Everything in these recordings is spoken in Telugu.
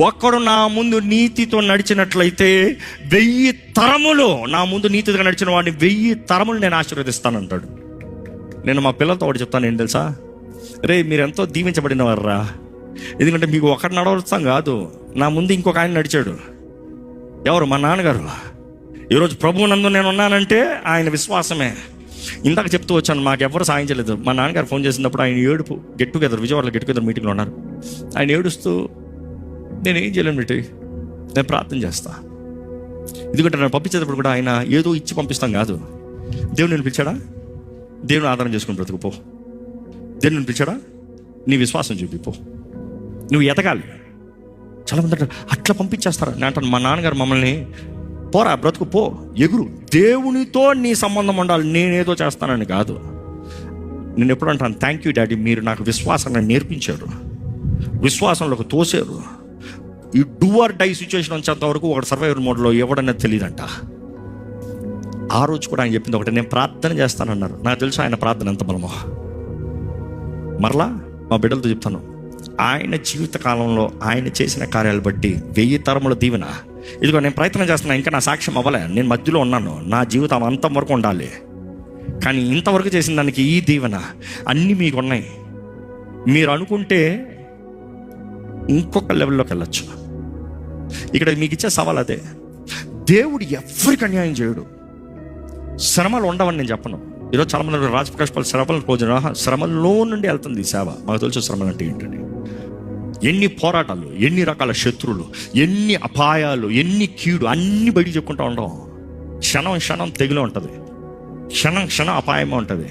ఒక్కడు నా ముందు నీతితో నడిచినట్లయితే 1000 తరములు నా ముందు నీతిగా నడిచిన వాడిని 1000 తరములు నేను ఆశీర్వదిస్తానంటాడు. నేను మా పిల్లలతో ఒకటి చెప్తాను, ఏం తెలుసా? రే, మీరు ఎంతో దీవించబడిన వారురా. ఎందుకంటే మీకు ఒకటి నడవస్తాం కాదు, నా ముందు ఇంకొక ఆయన నడిచాడు. ఎవరు? మా నాన్నగారు. ఈరోజు ప్రభువు నందు నేను ఉన్నానంటే ఆయన విశ్వాసమే. ఇందాక చెప్తూ వచ్చాను, మాకు ఎవరు సాయం చేయలేదు. మా నాన్నగారు ఫోన్ చేసినప్పుడు ఆయన ఏడుపు, గెట్ టుగెదర్, విజయవాడలో గెట్ టుగెదర్ మీటింగ్లో ఉన్నారు. ఆయన ఏడుస్తూ, నేను ఏం చేయలేను బిడ్డ, నేను ప్రార్థన చేస్తా. ఎందుకంటే నన్ను పంపించేటప్పుడు కూడా ఆయన ఏదో ఇచ్చి పంపిస్తాం కాదు. దేవుడు నేను పిలిచాడా? దేవుని ఆధారం చేసుకుని బ్రతుకుపో. దేవుడు నేను పిలిచాడా? నీ విశ్వాసం చూపిపో, నువ్వు ఎదగాలి. చాలామంది అంటారు అట్లా పంపించేస్తారా? నేను అంటాను, మా నాన్నగారు మమ్మల్ని పోరా బ్రతుకు పో, ఎగురు, దేవునితో నీ సంబంధం ఉండాలి, నేనేదో చేస్తానని కాదు. నేను ఎప్పుడు అంటాను, థ్యాంక్ యూ డాడీ, మీరు నాకు విశ్వాసాన్ని నేర్పించారు, విశ్వాసంలోకి తోసారు. ఈ డూ ఆర్ డై సిచ్యువేషన్ వచ్చేంత వరకు ఒకటి సర్వైవర్ మోడ్లో ఎవడన్నా తెలియదంట. ఆ రోజు కూడా ఆయన చెప్పింది ఒకటి, నేను ప్రార్థన చేస్తానన్నారు. నాకు తెలుసు ఆయన ప్రార్థన ఎంత బలమో. మరలా మా బిడ్డలతో చెప్తాను, ఆయన జీవిత కాలంలో ఆయన చేసిన కార్యాలు బట్టి 1000 తరముల దీవెన. ఇదిగో నేను ప్రయత్నం చేస్తున్నా, ఇంకా నా సాక్ష్యం అవ్వలే, నేను మధ్యలో ఉన్నాను, నా జీవితం అంతవరకు ఉండాలి. కానీ ఇంతవరకు చేసిన దానికి ఈ దీవెన అన్నీ మీకు ఉన్నాయి. మీరు అనుకుంటే ఇంకొక లెవెల్లోకి వెళ్ళచ్చు. ఇక్కడ మీకు ఇచ్చే సవాల్ అదే. దేవుడు ఎవరికి అన్యాయం చేయడు. శ్రమలు ఉండవని నేను చెప్పను. ఈరోజు చాలా మంది రాజప్రకాష్ పాల్ శ్రమల భోజన, శ్రమల్లో నుండి వెళ్తుంది ఈ సేవ. మాకు తెలుసు శ్రమలు అంటే ఏంటని. ఎన్ని పోరాటాలు, ఎన్ని రకాల శత్రువులు, ఎన్ని అపాయాలు, ఎన్ని కీడు, అన్ని బయటికి చెప్పుకుంటూ ఉండడం. క్షణం క్షణం తెగులు ఉంటుంది, క్షణం క్షణం అపాయమే ఉంటుంది.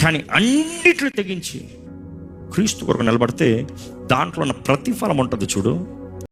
కానీ అన్నిటిని తెగించి క్రీస్తు కొరకు నిలబడితే దాంట్లో ఉన్న ప్రతిఫలం ఉంటుంది చూడు.